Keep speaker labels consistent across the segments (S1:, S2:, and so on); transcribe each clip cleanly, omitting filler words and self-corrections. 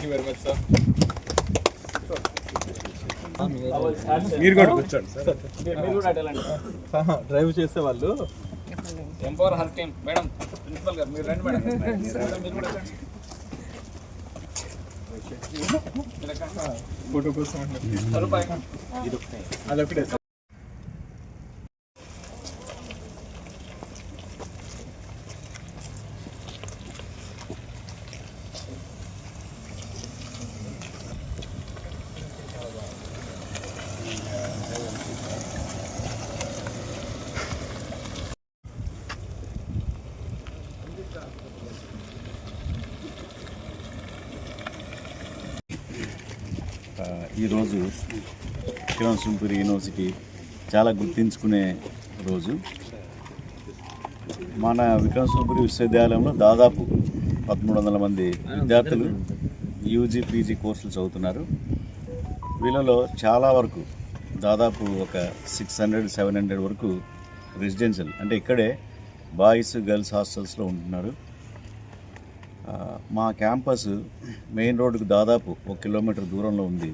S1: You very much sir. మీరు కూడా కూర్చోండి సార్. మీరు కూడా డ్రైవ్ చేసే వాళ్ళు empower her team. Madam principal గారు మీరు రండి మేడం. మీరు కూడా ఫోటో కోసం అదొకటే.
S2: ఈరోజు విక్రమసింహపురి యూనివర్సిటీ చాలా గుర్తించుకునే రోజు. మన విక్రమసింహపురి విశ్వవిద్యాలయంలో దాదాపు 1300 మంది విద్యార్థులు యూజీ పీజీ కోర్సులు చదువుతున్నారు. వీళ్ళలో చాలా వరకు దాదాపు ఒక 600-700 వరకు రెసిడెన్షియల్, అంటే ఇక్కడే బాయ్స్ గర్ల్స్ హాస్టల్స్లో ఉంటున్నారు. మా క్యాంపస్ మెయిన్ రోడ్డుకు దాదాపు 1 కిలోమీటర్ దూరంలో ఉంది.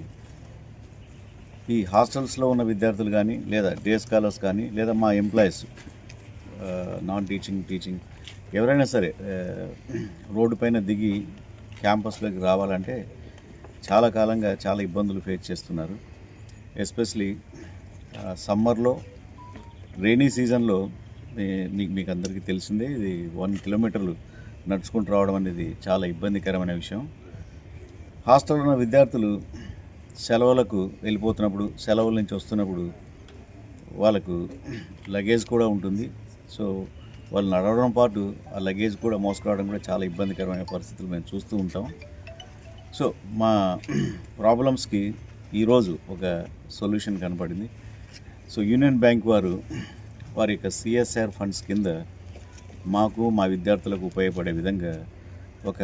S2: ఈ హాస్టల్స్లో ఉన్న విద్యార్థులు కానీ, లేదా డే స్కాలర్స్ కానీ, లేదా మా ఎంప్లాయీస్ నాన్ టీచింగ్ ఎవరైనా సరే రోడ్డు పైన దిగి క్యాంపస్లోకి రావాలంటే చాలా కాలంగా చాలా ఇబ్బందులు ఫేస్ చేస్తున్నారు. ఎస్పెషలీ సమ్మర్లో, రైనీ సీజన్లో మీకు అందరికీ తెలిసిందే, ఇది 1 కిలోమీటర్లు నడుచుకుంటూ రావడం అనేది చాలా ఇబ్బందికరమైన విషయం. హాస్టల్లో ఉన్న విద్యార్థులు సెలవులకు వెళ్ళిపోతున్నప్పుడు, సెలవుల నుంచి వస్తున్నప్పుడు వాళ్ళకు లగేజ్ కూడా ఉంటుంది. సో వాళ్ళు నడవడం పాటు ఆ లగేజ్ కూడా మోసుకురావడం కూడా చాలా ఇబ్బందికరమైన పరిస్థితులు మేము చూస్తూ ఉంటాం. సో మా ప్రాబ్లమ్స్కి ఈరోజు ఒక సొల్యూషన్ కనపడింది. సో యూనియన్ బ్యాంక్ వారి యొక్క సిఎస్ఆర్ ఫండ్స్ కింద మాకు మా విద్యార్థులకు ఉపయోగపడే విధంగా ఒక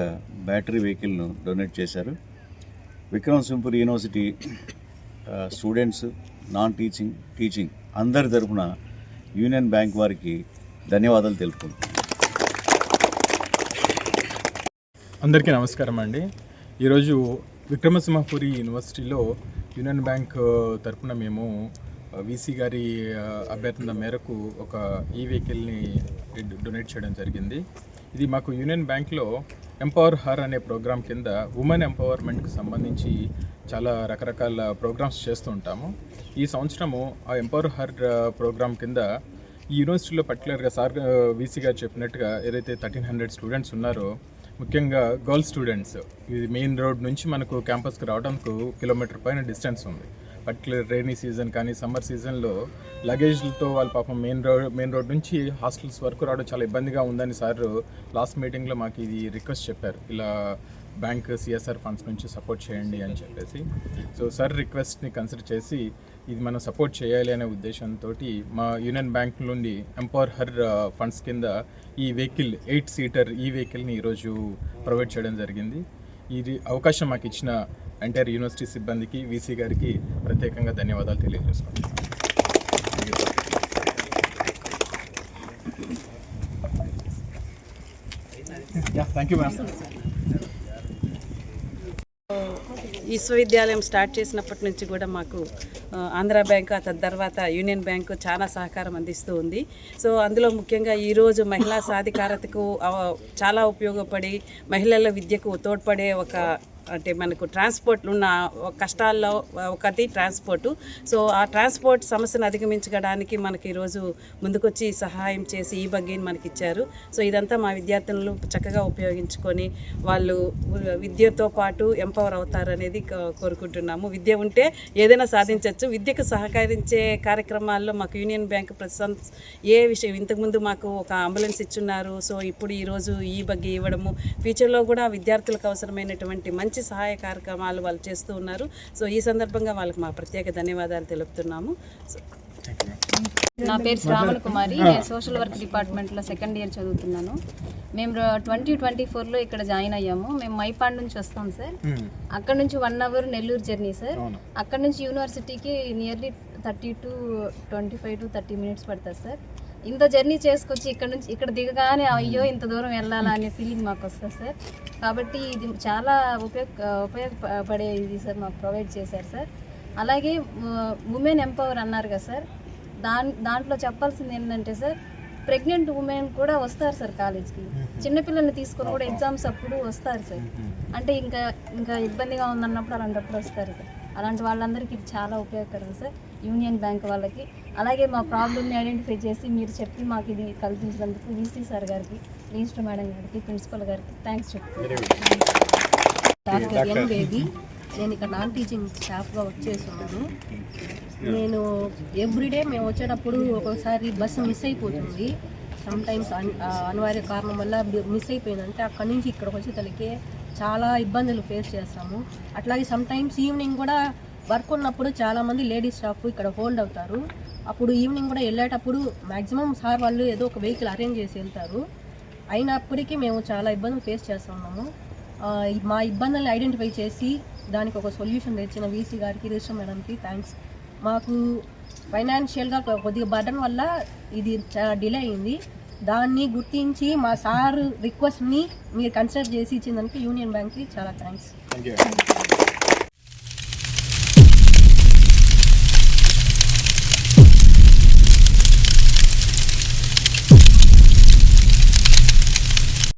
S2: బ్యాటరీ వెహికల్ను డొనేట్ చేశారు. Vikrama Simhapuri university students, non teaching అందరి తరపున యూనియన్ బ్యాంక్ వారికి ధన్యవాదాలు తెలుపుకుంటున్నాను.
S3: అందరికీ నమస్కారం అండి. ఈరోజు విక్రమసింహపురి యూనివర్సిటీలో యూనియన్ బ్యాంక్ తరపున మేము వీసీ గారి అభ్యర్థన మేరకు ఒక ఈ వెహికల్ని డొనేట్ చేయడం జరిగింది. ఇది మాకు యూనియన్ బ్యాంక్లో ఎంపవర్ హర్ అనే ప్రోగ్రాం కింద ఉమెన్ ఎంపవర్మెంట్కి సంబంధించి చాలా రకరకాల ప్రోగ్రామ్స్ చేస్తూ ఉంటాము. ఈ సంవత్సరము ఆ ఎంపవర్ హర్ ప్రోగ్రాం కింద ఈ యూనివర్సిటీలో పర్టికులర్గా సార్ వీసీ గారు చెప్పినట్టుగా ఏదైతే 1300 స్టూడెంట్స్ ఉన్నారో, ముఖ్యంగా గర్ల్స్ స్టూడెంట్స్, ఇది మెయిన్ రోడ్ నుంచి మనకు క్యాంపస్కి రావడానికి 1 కిలోమీటర్ పైన డిస్టెన్స్ ఉంది. పర్టికులర్ రైనీ సీజన్ కానీ సమ్మర్ సీజన్లో లగేజ్లతో వాళ్ళ పాపం మెయిన్ రోడ్ నుంచి హాస్టల్స్ వరకు రావడం చాలా ఇబ్బందిగా ఉందని సార్ లాస్ట్ మీటింగ్లో మాకు ఇది రిక్వెస్ట్ చెప్పారు, ఇలా బ్యాంక్ సిఎస్ఆర్ ఫండ్స్ నుంచి సపోర్ట్ చేయండి అని చెప్పేసి. సో సార్ రిక్వెస్ట్ని కన్సిడర్ చేసి ఇది మనం సపోర్ట్ చేయాలి అనే ఉద్దేశంతో మా యూనియన్ బ్యాంక్ నుండి ఎంపవర్ హర్ ఫండ్స్ కింద ఈ వెహికల్ 8 సీటర్ ఈ వెహికల్ని ఈరోజు ప్రొవైడ్ చేయడం జరిగింది. ఇది అవకాశం మాకు ఇచ్చిన ఎంటైర్ యూనివర్సిటీ సిబ్బందికి, వీసీ గారికి ప్రత్యేకంగా ధన్యవాదాలు తెలియజేసుకుంటున్నాను.
S1: Thank you ma'am.
S4: విశ్వవిద్యాలయం స్టార్ట్ చేసినప్పటి నుంచి కూడా మాకు ఆంధ్ర బ్యాంకు, ఆ తర్వాత యూనియన్ బ్యాంకు చాలా సహకారం అందిస్తూ ఉంది. సో అందులో ముఖ్యంగా ఈరోజు మహిళా సాధికారతకు చాలా ఉపయోగపడి మహిళల విద్యకు తోడ్పడే ఒక, అంటే మనకు ట్రాన్స్పోర్ట్ ఉన్న కష్టాల్లో ఒకటి ట్రాన్స్పోర్టు. సో ఆ ట్రాన్స్పోర్ట్ సమస్యను అధిగమించడానికి మనకి ఈరోజు ముందుకొచ్చి సహాయం చేసి ఈ బగ్గీని మనకి ఇచ్చారు. సో ఇదంతా మా విద్యార్థులను చక్కగా ఉపయోగించుకొని వాళ్ళు విద్యతో పాటు ఎంపవర్ అవుతారనేది కోరుకుంటున్నాము. విద్య ఉంటే ఏదైనా సాధించవచ్చు. విద్యకు సహకరించే కార్యక్రమాల్లో మాకు యూనియన్ బ్యాంక్ ఏ విషయం, ఇంతకుముందు మాకు ఒక అంబులెన్స్ ఇచ్చున్నారు. సో ఇప్పుడు ఈరోజు ఈ బగ్గీ ఇవ్వడము, ఫ్యూచర్లో కూడా విద్యార్థులకు అవసరమైనటువంటి మంచి సహాయ కార్యక్రమాలు వాళ్ళు చేస్తూ ఉన్నారు. సో ఈ సందర్భంగా వాళ్ళకి మా ప్రత్యేక ధన్యవాదాలు తెలుపుతున్నాము.
S5: నా పేరు శ్రావణ కుమారి, నేను సోషల్ వర్క్ డిపార్ట్మెంట్లో 2nd ఇయర్ చదువుతున్నాను. మేము 2024లో ఇక్కడ జాయిన్ అయ్యాము. మేము మైపాడ్ నుంచి వస్తాం సార్. అక్కడ నుంచి 1 అవర్ నెల్లూరు జర్నీ సార్. అక్కడ నుంచి యూనివర్సిటీకి నియర్లీ 25 to 30 మినిట్స్ పడుతుంది సార్. ఇంత జర్నీ చేసుకొచ్చి ఇక్కడ నుంచి ఇక్కడ దిగగానే అయ్యో ఇంత దూరం వెళ్ళాలా అనే ఫీలింగ్ మాకు వస్తుంది సార్. కాబట్టి ఇది చాలా ఉపయోగపడే ఇది సార్ మాకు ప్రొవైడ్ చేశారు సార్. అలాగే ఉమెన్ ఎంపవర్ అన్నారు కదా సార్, దాంట్లో చెప్పాల్సింది ఏంటంటే సార్, ప్రెగ్నెంట్ ఉమెన్ కూడా వస్తారు సార్ కాలేజ్కి. చిన్నపిల్లల్ని తీసుకొని కూడా ఎగ్జామ్స్ అప్పుడు వస్తారు సార్. అంటే ఇంకా ఇబ్బందిగా ఉందన్నప్పుడు అలాంటప్పుడు వస్తారు సార్. అలాంటి వాళ్ళందరికీ ఇది చాలా ఉపయోగకరం సార్, యూనియన్ బ్యాంక్ వాళ్ళకి. అలాగే మా ప్రాబ్లమ్ని ఐడెంటిఫై చేసి మీరు చెప్పి మాకు ఇది కల్పించినందుకు వీసీ సార్ గారికి, రిజిస్టర్ మేడం గారికి, ప్రిన్సిపల్ గారికి థ్యాంక్స్ చెప్తున్నాను.
S6: Doctor N Baby. నేను ఇక్కడ నాన్ టీచింగ్ స్టాఫ్గా వర్క్ చేస్తున్నాను. నేను ఎవ్రీడే మేము వచ్చేటప్పుడు ఒక్కొక్కసారి బస్సు మిస్ అయిపోతుంది. సమ్ టైమ్స్ అనివార్య కారణం వల్ల మిస్ అయిపోయిందంటే అక్కడి నుంచి ఇక్కడికి వచ్చేసరికి చాలా ఇబ్బందులు ఫేస్ చేస్తాము. అట్లాగే సమ్ టైమ్స్ ఈవినింగ్ కూడా వర్క్ ఉన్నప్పుడు చాలామంది లేడీస్ స్టాఫ్ ఇక్కడ హోల్డ్ అవుతారు. అప్పుడు ఈవినింగ్ కూడా వెళ్ళేటప్పుడు మ్యాక్సిమం సార్ వాళ్ళు ఏదో ఒక వెహికల్ అరేంజ్ చేసి వెళ్తారు. అయినప్పటికీ మేము చాలా ఇబ్బందులు ఫేస్ చేస్తున్నాము. మా ఇబ్బందులను ఐడెంటిఫై చేసి దానికి ఒక సొల్యూషన్ తెచ్చిన వీసీ గారికి, రిజిస్టర్ మేడంకి థ్యాంక్స్. మాకు ఫైనాన్షియల్గా కొద్దిగా బర్డన్ వల్ల ఇది చాలా డిలే అయింది. దాన్ని గుర్తించి మా సార్ రిక్వెస్ట్ని మీరు కన్సిడర్ చేసి ఇచ్చిందానికి యూనియన్ బ్యాంక్కి చాలా థ్యాంక్స్.